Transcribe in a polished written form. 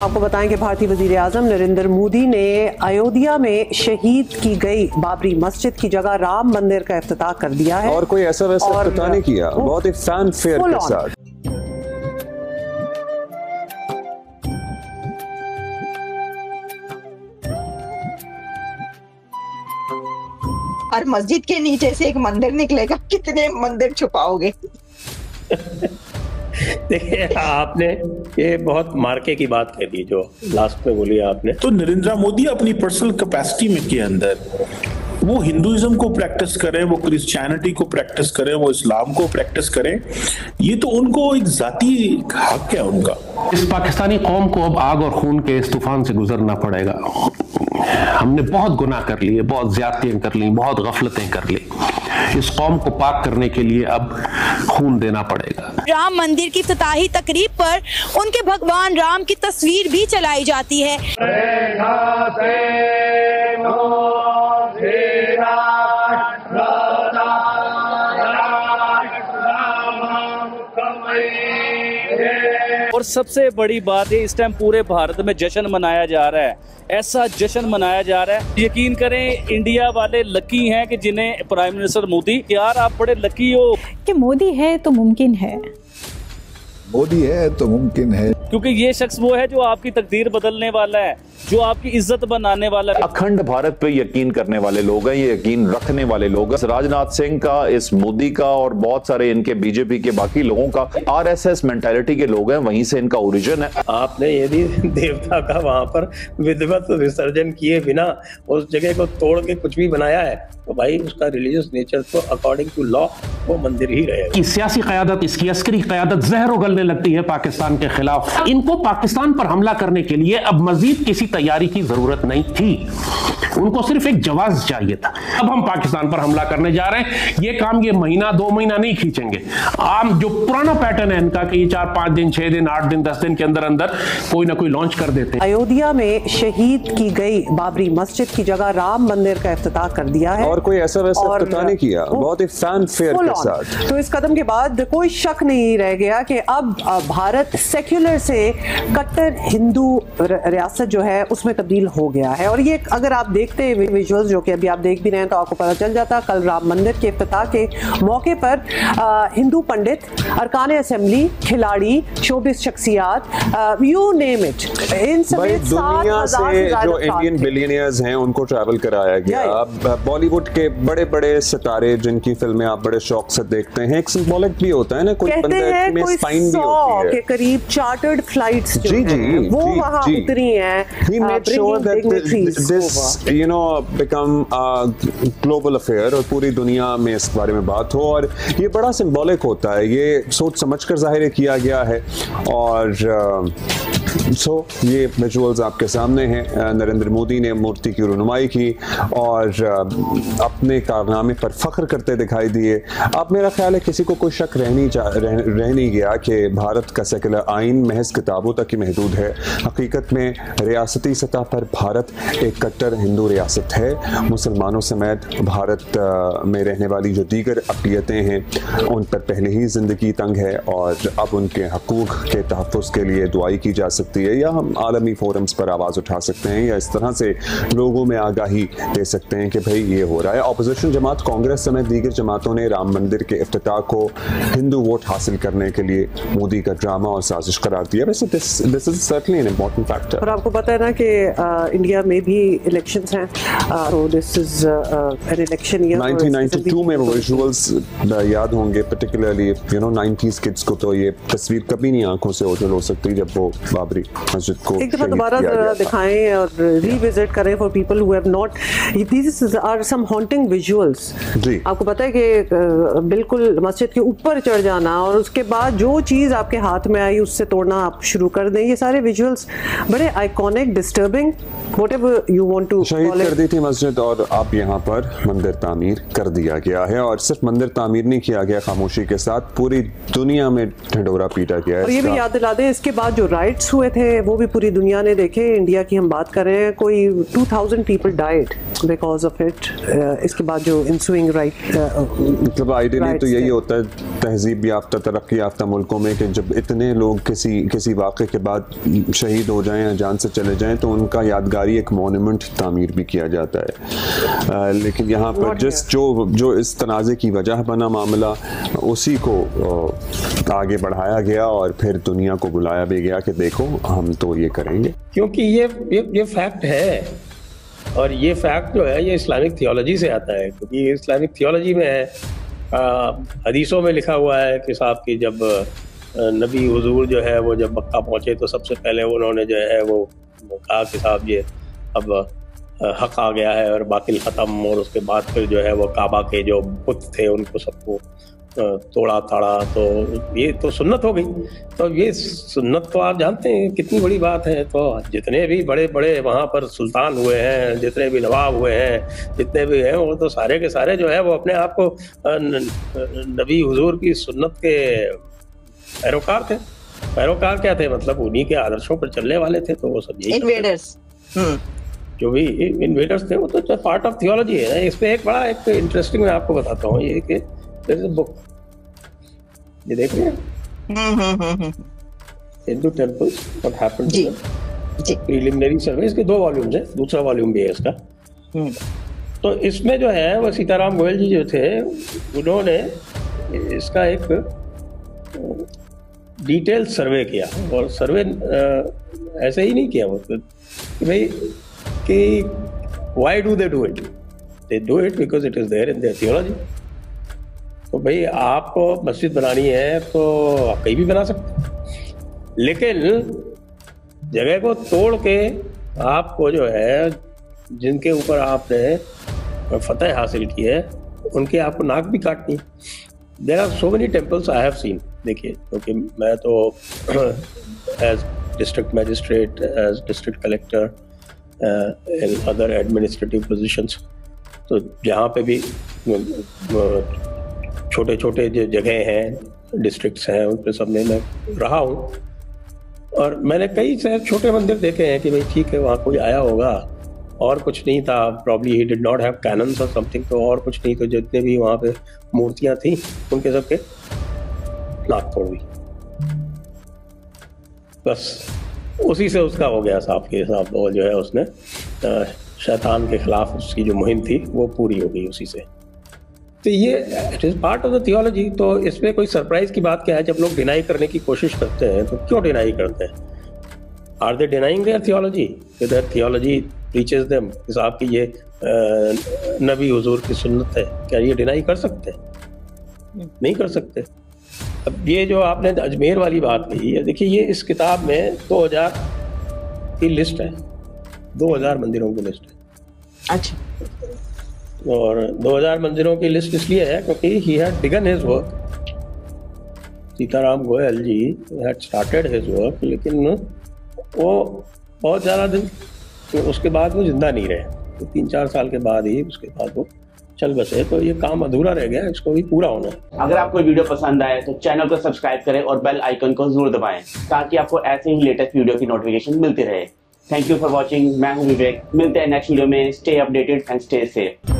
आपको बताएं कि भारतीय वजीर आजम नरेंद्र मोदी ने अयोध्या में शहीद की गई बाबरी मस्जिद की जगह राम मंदिर का इफ्तिताह कर दिया है और कोई ऐसा वैसा इफ्तिताह नहीं किया, बहुत ही फैन फेयर के साथ। और मस्जिद के नीचे से एक मंदिर निकलेगा, कितने मंदिर छुपाओगे? देखिए, आपने ये बहुत मार्के की बात कह दी जो लास्ट में बोली आपने। तो नरेंद्र मोदी अपनी पर्सनल कैपेसिटी में के अंदर वो हिंदुइज्म को प्रैक्टिस करें, वो क्रिश्चियनिटी को प्रैक्टिस करें, वो इस्लाम को प्रैक्टिस करें, ये तो उनको एक जाती हक है उनका। इस पाकिस्तानी कौम को अब आग और खून के इस तूफान से गुजरना पड़ेगा। हमने बहुत गुनाह कर लिए, बहुत ज्यादतियां कर ली, बहुत गफलतें कर ली। इस कौम को पाक करने के लिए अब खून देना पड़ेगा। राम मंदिर की इफ्तिताही तकरीब पर उनके भगवान राम की तस्वीर भी चलाई जाती है। और सबसे बड़ी बात है, इस टाइम पूरे भारत में जश्न मनाया जा रहा है, ऐसा जश्न मनाया जा रहा है। यकीन करें, इंडिया वाले लकी हैं कि जिन्हें प्राइम मिनिस्टर मोदी, यार आप बड़े लकी हो कि मोदी है तो मुमकिन है, मोदी है तो मुमकिन है, क्योंकि ये शख्स वो है जो आपकी तकदीर बदलने वाला है, जो आपकी इज्जत बनाने वाला है। अखंड भारत पे यकीन करने वाले लोग हैं, ये यकीन रखने वाले लोग हैं। राजनाथ सिंह का, इस मोदी का और बहुत सारे इनके बीजेपी के बाकी लोगों का आरएसएस मेंटालिटी के लोग हैं, वहीं से इनका ओरिजिन है। आपने यदि देवता का वहां पर विधिवत विसर्जन किए बिना उस जगह को तोड़ के कुछ भी बनाया है, तो भाई उसका रिलीजियस नेचर तो अकॉर्डिंग टू लॉ वो मंदिर ही रहेगा। कि सियासी क़यादत, इसकी अस्करी क़यादत जहर उगलने लगती है पाकिस्तान के खिलाफ। इनको पाकिस्तान पर हमला करने के लिए अब मजीद किसी तैयारी की जरूरत नहीं थी, उनको सिर्फ एक जवाब चाहिए था। अब हम पाकिस्तान पर हमला करने जा रहे हैं, ये काम ये महीना 2 महीना नहीं खींचेंगे। आम जो पुराना पैटर्न है इनका कि ये 4-5 दिन, 6 दिन, 8 दिन, 10 दिन के अंदर अंदर कोई ना कोई लॉन्च कर देते। अयोध्या में शहीद की गई बाबरी मस्जिद की जगह राम मंदिर का इफ्तिताह कर दिया है और कोई ऐसा वैसा इफ्तिताह नहीं किया, बहुत ही फैन फेयर के साथ। तो इस कदम के बाद कोई शक नहीं रह गया कि अब भारत सेक्युलर से कट्टर हिंदू रियासत जो है उसमें तब्दील हो गया है। और ये अगर आप देखते हैं विजुअल्स जो कि अभी आप देख भी रहे हैं तो आपको पता चल जाता, कल राम मंदिर के इफ्तिताह के मौके पर हिंदू पंडित, अरकान असेंबली, खिलाड़ी, शोबिस शख्सियात, यू नेम इट, इन समेत दुनिया से जो इंडियन बिलियनियर्स हैं उनको ट्रैवल कराया गया। बॉलीवुड के बड़े बड़े सितारे जिनकी फिल्में आप बड़े शौक से देखते हैं, एक सिंबॉलिक भी होता है ना, कोई बंदे में स्पाइन भी होती है। के करीब चार्टर्ड फ्लाइट्स जो हैं वो वहां उतरी हैं। He made sure that this become a global affair और पूरी दुनिया में इस बारे में बात हो, और ये बड़ा सिंबॉलिक होता है, ये सोच समझकर जाहिर किया गया है। और ये विजुअल्स आपके सामने हैं। नरेंद्र मोदी ने मूर्ति की रुनुमाई की और अपने कारनामे पर फख्र करते दिखाई दिए। अब मेरा ख्याल है किसी को कोई शक रह नहीं गया कि भारत का सेकुलर आइन महज किताबों तक ही महदूद है। हकीकत में रियासती सतह पर भारत एक कट्टर हिंदू रियासत है। मुसलमानों समेत भारत में रहने वाली जो दीगर अक़लियतें हैं उन पर पहले ही ज़िंदगी तंग है, और अब उनके हकूक़ के तहफ़्फ़ुज़ के लिए दुआई की जा सकती है, या हम आलमी फोरम्स पर आवाज़ उठा सकते हैं, या इस तरह से लोगों में आगाही दे सकते हैं कि भाई ये हो रहा है। अपोजिशन जमात कांग्रेस समेत दीगर जमातों ने राम मंदिर के इफ्तिताह को हिंदू वोट हासिल करने के लिए मोदी का ड्रामा और साजिश करार दिया। वैसे this is certainly an important factor. और आपको पता है ना कि इंडिया में भी इलेक्शंस हैं, तो this is an election year. 1992 में वो विजुअल्स याद होंगे, पर्टिकुलरली 90s किड्स को तो ये तस्वीर कभी नहीं आंखों से ओझल हो सकती जब वो बाबरी मस्जिद को एक दफा दोबारा दिखाएं और रिविजिट करें for people who have not. These are some haunting visuals. जी, आपको पता है कि बिल्कुल मस्जिद के ऊपर चढ़ जाना और उसके बाद जो चीज आपके हाथ में आई उससे तोड़ना आप शुरू कर दें, ये सारे विजुअल्स बड़े iconic, disturbing, whatever you want to. शहीद कर दी थी मस्जिद और अब यहाँ पर मंदिर तामीर कर दिया गया है, और सिर्फ मंदिर तामीर नहीं किया गया, खामोशी के साथ पूरी दुनिया में ढिंढोरा पीटा गया है। और ये भी याद दिला दें, इसके बाद जो राइट्स हुए थे वो भी पूरी दुनिया ने देखे। इंडिया की हम बात कर रहे हैं, कोई 2000 people died because of it. इसके बाद जो इंसुइंग मतलब आइडियली तो यही होता है तहजीब याफ्ता तरक्की याफ्ता मुल्कों में कि जब इतने लोग किसी वाक़े के बाद शहीद हो जाएं या जान से चले जाएं तो उनका यादगारी एक मोन्यूमेंट तामीर भी किया जाता है। लेकिन यहाँ पर जिस जो इस तनाज़े की वजह बना मामला, उसी को आगे बढ़ाया गया और फिर दुनिया को बुलाया भी गया कि देखो हम तो ये करेंगे, क्योंकि ये फैक्ट है। और ये फैक्ट जो है ये इस्लामिक थियोलॉजी से आता है, क्योंकि ये इस्लामिक थियोलॉजी में है। हदीसों में लिखा हुआ है कि साहब की जब नबी हुजूर जो है वो जब मक्का पहुंचे तो सबसे पहले उन्होंने जो है वो कहा कि साहब ये अब हक आ गया है और बातिल ख़त्म। और उसके बाद फिर जो है वो काबा के जो बुत थे उनको सबको तोड़ा ताड़ा, तो ये तो सुन्नत हो गई। तो ये सुन्नत तो आप जानते हैं कितनी बड़ी बात है। तो जितने भी बड़े बड़े वहाँ पर सुल्तान हुए हैं, जितने भी नवाब हुए हैं, जितने भी हैं, वो तो सारे के सारे जो है वो अपने आप को नबी हुजूर की सुन्नत के पैरोकार थे। पैरोकार क्या थे, मतलब उन्हीं के आदर्शों पर चलने वाले थे। तो वो सब यही इन्वेडर्स, जो भी इन्वेडर्स थे वो तो पार्ट ऑफ थियोलॉजी है। इस पे एक बड़ा एक इंटरेस्टिंग मैं आपको बताता हूँ, ये कि बुक ये देख रहे हैं Hindu temples what happened to them, preliminary survey. इसके 2 वॉल्यूम्स है, दूसरा वॉल्यूम भी है इसका। तो इसमें जो है वो सीताराम गोयल जी जो थे उन्होंने इसका एक डिटेल सर्वे किया। और सर्वे ऐसे ही नहीं किया वो कि भाई कि why do they it, they do it because it is there in their theology. तो भाई आपको मस्जिद बनानी है तो आप कहीं भी बना सकते, लेकिन जगह को तोड़ के आपको जो है जिनके ऊपर आपने फतह हासिल की है उनके आपको नाक भी काटनी है। There are so many temples I have seen. देखिए, क्योंकि मैं तो as district magistrate, as district collector, in other administrative positions, तो जहाँ पे भी छोटे छोटे जो जगह हैं, डिस्ट्रिक्ट्स हैं, उन पर सब में मैं रहा हूँ। और मैंने कई सारे छोटे मंदिर देखे हैं कि भाई ठीक है वहाँ कोई आया होगा और कुछ नहीं था, probably he did not have cannons और समथिंग, तो और कुछ नहीं, तो जितने भी वहाँ पे मूर्तियाँ थी उनके सबके नाक तोड़ दी। बस उसी से उसका हो गया साहब के साथ, वो जो है उसने शैतान के खिलाफ उसकी जो मुहिम थी वो पूरी हो गई उसी से। तो ये it is part of the theology. तो इसमें कोई सरप्राइज की बात क्या है? जब लोग डिनाई करने की कोशिश करते हैं तो क्यों डिनाई करते हैं? Are they denying their theology? Their theology teaches them कि साहब की ये नबी हुजूर की सुन्नत है, क्या ये डिनाई कर सकते हैं? नहीं कर सकते। अब ये जो आपने अजमेर वाली बात कही है, देखिए ये इस किताब में 2000 की लिस्ट है, 2000 मंदिरों की लिस्ट है। अच्छा। और 2000 मंदिरों की लिस्ट इसलिए है क्योंकि he had begun his work. Sitaram Goyal ji had started his work, लेकिन वो बहुत ज़्यादा दिन, तो उसके बाद वो जिंदा नहीं रहे। तो 3-4 साल के बाद ही उसके बाद वो चल बसे। तो ये काम अधूरा रह गया, इसको भी पूरा होना है। अगर आपको वीडियो पसंद आए तो चैनल को सब्सक्राइब करें और बेल आइकन को जरूर दबाएं ताकि आपको ऐसे ही लेटेस्ट वीडियो की नोटिफिकेशन मिलती रहे। Thank you for watching. मैं हूं विवेक। मिलते हैं नेक्स्ट वीडियो में। Stay updated and stay safe.